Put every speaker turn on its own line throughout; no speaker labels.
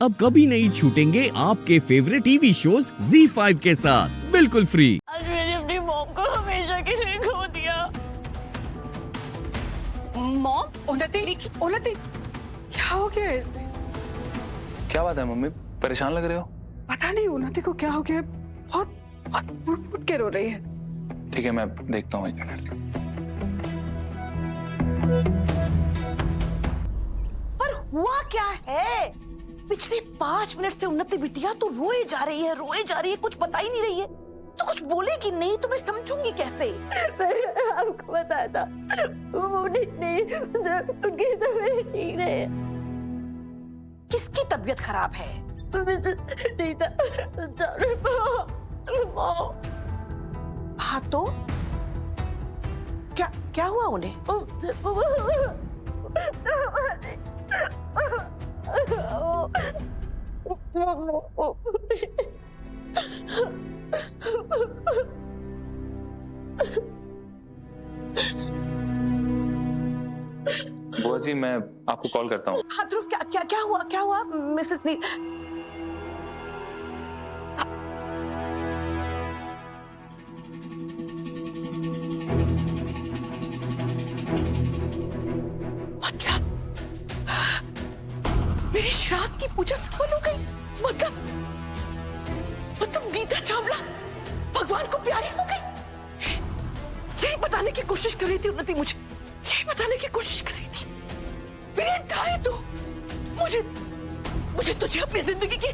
अब कभी नहीं छूटेंगे आपके फेवरेट टीवी शोज ZEE5 के साथ बिल्कुल फ्री।
आज मैंने अपनी मॉम को हमेशा के लिए खो दिया।
मॉम, उन्नति, क्या हो गया इसे?
क्या बात है मम्मी, परेशान लग रहे हो?
पता नहीं उन्नति को क्या हो गया, बहुत बहुत फुट के रो रही है।
ठीक है, मैं देखता हूँ एक मिनट।
पर हुआ क्या है? पिछले 5 मिनट से उन्नति बिटिया तो रोए जा रही है, कुछ बता ही नहीं रही है। तो कुछ बोलेगी नहीं तो मैं समझूंगी कैसे?
मैंने आपको बताया था वो ठीक नहीं, उनकी तबीयत ठीक नहीं है।
किसकी तबीयत खराब है?
नहीं था मॉम।
हाँ तो क्या हुआ उन्हें?
बुआ जी, मैं आपको कॉल करता हूँ।
हाँ ध्रुव, क्या हुआ मिसेस नी? मतलब मेरी श्राद्ध की पूजा सफल हो गई। मतलब नीता चावला भगवान को प्यारी हो गई। यही बताने की कोशिश कर रही थी उन्नति, मुझे यही बताने की कोशिश कर रही थी। वीरेन कहाँ है तू? मुझे तुझे अपनी जिंदगी की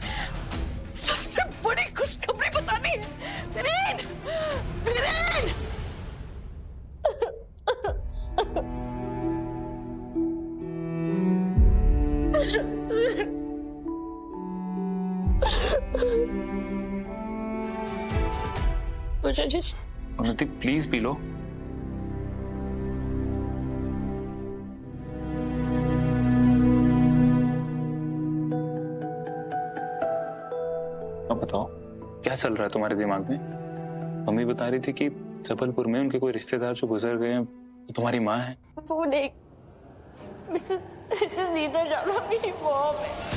सबसे बड़ी खुशखबरी बतानी है। वीरेन, वीरेन!
उन्नति प्लीज पी लो। अब बताओ, क्या चल रहा है तुम्हारे दिमाग में? मम्मी बता रही थी कि जबलपुर में उनके कोई रिश्तेदार जो गुजर गए हैं वो तुम्हारी माँ है।
वो नहीं, मिसेस नीता चावला मेरी मॉम है।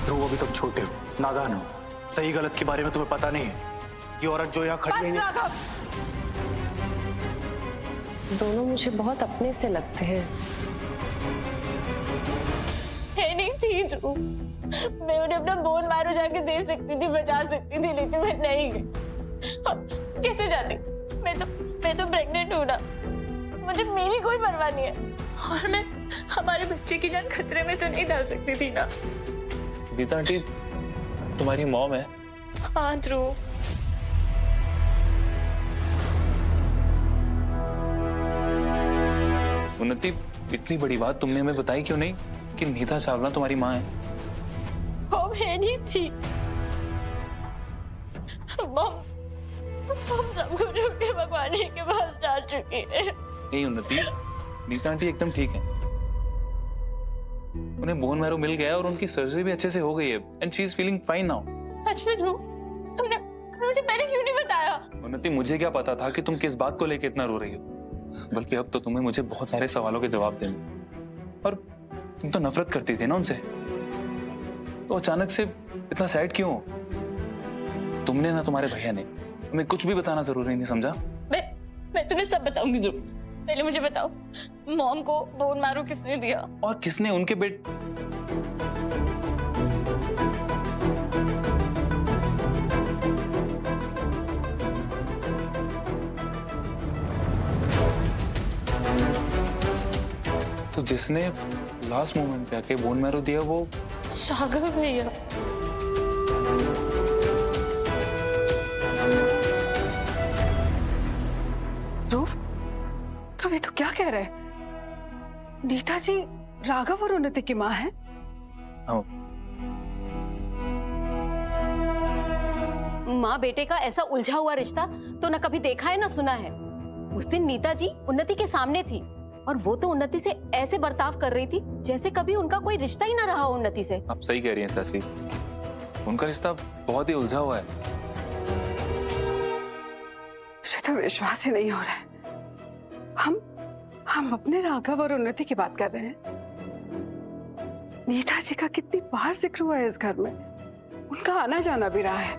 ध्रुव, अभी तुम छोटे हो, नादान हो, सही गलत के बारे में तुम्हें पता नहीं है। ये औरत जो यहाँ खड़ी है,
दोनों मुझे बहुत अपने से लगते हैं।
है नहीं थी जो मैं उन्हें अपना बोन मारो जाके दे सकती थी, बचा सकती थी, लेकिन मैं नहीं गई। कैसे जाती? मैं तो प्रेग्नेंट हूँ ना, मुझे मेरी कोई परवाह नहीं है। और मैं हमारे बच्चे की जान खतरे में तो नहीं डाल सकती थी ना।
नीता आंटी तुम्हारी मॉम है?
हाँ ध्रुव।
उन्नति, इतनी बड़ी बात तुमने हमें बताई क्यों नहीं कि नीता चावला तुम्हारी माँ है?
मॉम है नहीं थी। मॉम सबको छोड़ के भगवान जी के पास जा चुकी है।
नहीं उन्नति, नीता आंटी एकदम ठीक है। उन्हें बोन मैरो मिल गया और उनकी सर्जरी भी अच्छे से हो गई है and she is feeling fine now.
सच में ध्रुव? तुमने मुझे पहले क्यों नहीं बताया?
उन्नति, मुझे क्या पता था कि तुम किस बात को लेकर इतना रो रही हो। बल्कि अब तो तुम्हें मुझे बहुत सारे सवालों के जवाब देने, और तुम तो नफरत करती थी ना उनसे, तो अचानक से इतना सैड क्यों हो? तुमने ना तुम्हारे भैया ने तुम्हें कुछ भी बताना जरूरी नहीं समझा?
मैं तुम्हें सब बताऊंगी ध्रुव। पहले मुझे बताओ, मॉम को बोन मैरो किसने दिया?
और किसने उनके बेट तो जिसने लास्ट मोमेंट पे आके बोन मैरो दिया वो
राघव भैया।
ध्रुव, ये तो क्या कह रहे? नीता जी राघव और उन्नति की माँ है?
हाँ।
माँ बेटे का ऐसा उलझा हुआ रिश्ता तो न कभी देखा है ना सुना है। उस दिन नीता जी उन्नति के सामने थी और वो तो उन्नति से ऐसे बर्ताव कर रही थी जैसे कभी उनका कोई रिश्ता ही ना रहा हो उन्नति से।
आप सही कह रही हैं चाची। उनका रिश्ता बहुत ही उलझा हुआ है।
मुझे तो विश्वास ही नहीं हो रहा है। हम अपने राघव और उन्नति की बात कर रहे हैं। नीता जी का कितनी बार जिक्र हुआ है इस घर में, उनका आना जाना भी रहा है,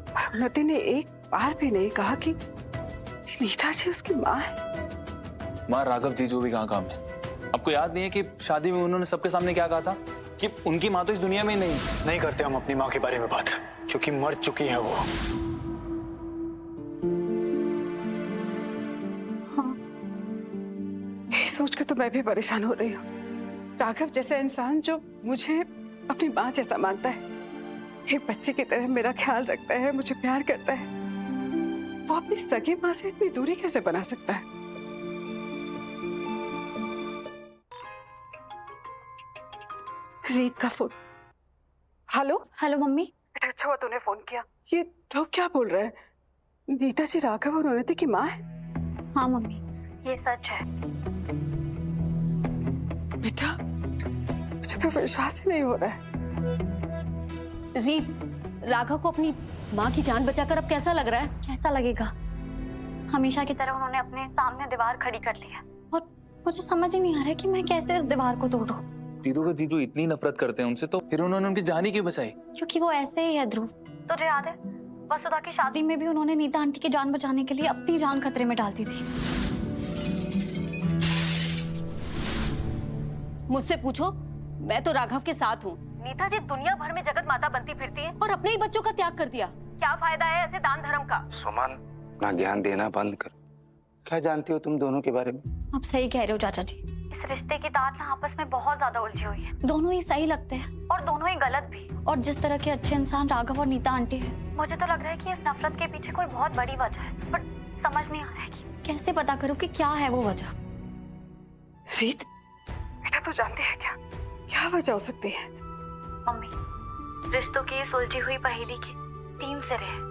पर उन्नति ने एक बार भी नहीं कहा कि नीता जी उसकी माँ है।
माँ राघव जी जो भी कहाँ काम है। आपको याद नहीं है कि शादी में उन्होंने सबके सामने क्या कहा था कि उनकी माँ तो इस दुनिया में ही नहीं
करते हम अपनी माँ के बारे में बात, क्योंकि मर चुकी है वो।
यही सोच के तो मैं भी परेशान हो रही हूँ। राघव जैसा इंसान जो मुझे अपनी माँ जैसा मानता है, एक बच्चे की तरह मेरा ख्याल रखता है, मुझे प्यार करता है, वो अपनी सगी माँ से इतनी दूरी कैसे बना सकता है? रीत का फोन। Hello
hello mummy.
बेटा अच्छा हुआ तूने फोन किया। ये लोग क्या बोल रहे हैं? नीता जी राघव और उन्नति की माँ है?
हाँ मम्मी, ये सच है।
बेटा मुझे तो विश्वास ही नहीं हो रहा है।
रीत, राघव को अपनी माँ की जान बचाकर अब कैसा लग रहा है?
कैसा लगेगा? हमेशा की तरह उन्होंने अपने सामने दीवार खड़ी कर ली है और मुझे समझ ही नहीं आ रहा है कि मैं कैसे इस दीवार को तोड़ूं।
जीजू इतनी नफरत करते हैं उनसे, तो फिर उन्होंने उनकी जान ही क्यों बचाई?
क्योंकि वो ऐसे ही है ध्रुव। तुझे याद है वसुधा की शादी में भी उन्होंने नीता आंटी की जान बचाने के लिए अपनी जान खतरे में डाल दी थी।
मुझसे पूछो, मैं तो राघव के साथ हूँ। नीता जी दुनिया भर में जगत माता बनती फिरती है और अपने ही बच्चों का त्याग कर दिया। क्या फायदा है ऐसे दान धर्म का?
सुमन, अपना ज्ञान देना बंद कर। क्या जानती हो तुम दोनों के बारे में?
आप सही कह रहे हो चाचा जी। इस रिश्ते की तार ना आपस में बहुत ज्यादा उलझी हुई है। दोनों ही सही लगते हैं और दोनों ही गलत भी। और जिस तरह के अच्छे इंसान राघव और नीता आंटी है, मुझे तो लग रहा है कि इस नफरत के पीछे कोई बहुत बड़ी वजह है, बट समझ नहीं आ रहा है कि कैसे पता करूं कि क्या है वो वजह।
रीत, बेटा तू जानती है क्या वजह हो सकती है?
मम्मी, रिश्तों की इस उलझी हुई पहेली के 3 सिरे हैं।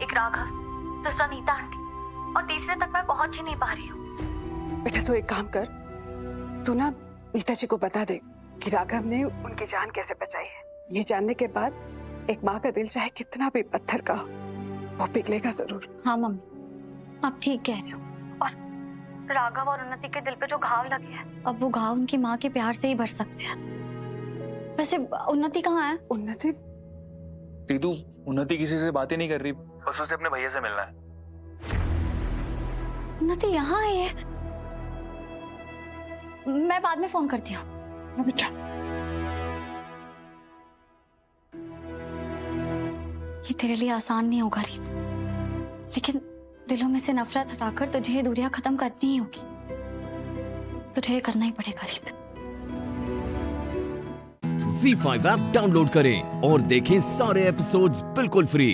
एक राघव, दूसरा नीता आंटी और तीसरे तक मैं पहुंच ही नहीं पा रही हूँ।
बेटा तू एक काम कर, तू ना नीता जी को बता दे कि राघव ने उनकी जान कैसे बचाई है। ये जानने के बाद एक माँ का दिल चाहे कितना भी पत्थर का हो, वो पिघलेगा जरूर।
हाँ मम्मी, आप ठीक कह रहे हो। और राघव और उन्नति के दिल पे जो घाव लगे हैं, अब वो घाव उनकी माँ के प्यार से ही भर सकते हैं। वैसे उन्नति कहाँ है?
उन्नति?
दीदू, उन्नति किसी से बातें नहीं कर रही, बस उसे अपने भैया से मिलना है।
उन्नति यहाँ आई है? मैं बाद में फोन करती हूँ।
बेटा
ये तेरे लिए आसान नहीं होगा रीत, लेकिन दिलों में से नफरत हटाकर तुझे ये दूरियां खत्म करनी ही होगी। तुझे ये करना ही पड़ेगा रीत।
Z5 ऐप डाउनलोड करें और देखें सारे एपिसोड्स बिल्कुल फ्री।